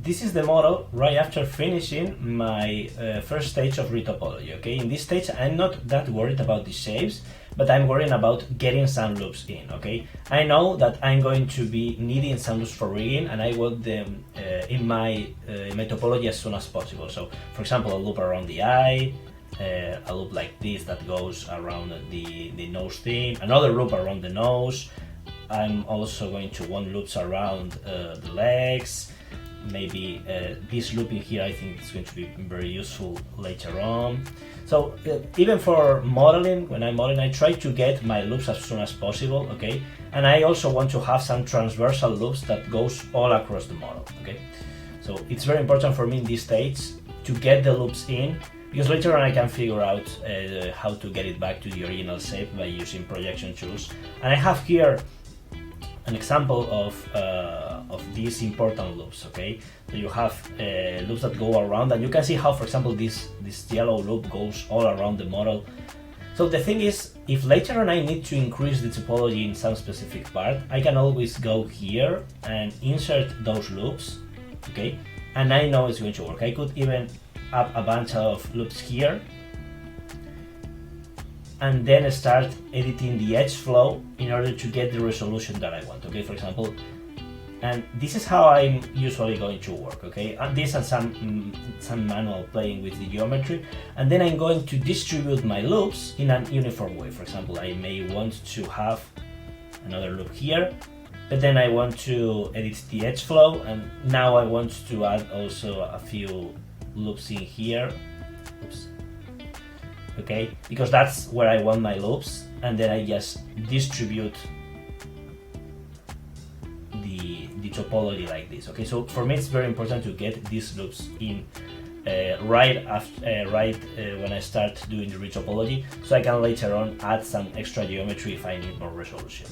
this is the model right after finishing my first stage of retopology. Okay, in this stage I'm not that worried about the shapes, but I'm worrying about getting some loops in. Okay, I know that I'm going to be needing some loops for rigging, and I want them in my topology as soon as possible. So for example, a loop around the eye, a loop like this that goes around the nose thing, another loop around the nose. I'm also going to want loops around the legs. Maybe this loop in here, I think it's going to be very useful later on. So even for modeling, when I'm modeling, I try to get my loops as soon as possible, okay? And I also want to have some transversal loops that goes all across the model, okay? So it's very important for me in this stage to get the loops in, because later on I can figure out how to get it back to the original shape by using projection tools. And I have here an example of these important loops, okay? So you have loops that go around, and you can see how, for example, this yellow loop goes all around the model. So the thing is, if later on I need to increase the topology in some specific part, I can always go here and insert those loops, okay? And I know it's going to work. I could even add a bunch of loops here, and then start editing the edge flow in order to get the resolution that I want, okay, for example. And this is how I'm usually going to work, okay, and this and some manual playing with the geometry, and then I'm going to distribute my loops in an uniform way. For example, I may want to have another loop here, but then I want to edit the edge flow, and now I want to add also a few loops in here. Oops. Okay, because that's where I want my loops, and then I just distribute the topology like this. Okay, so for me it's very important to get these loops in right when I start doing the retopology, so I can later on add some extra geometry if I need more resolution.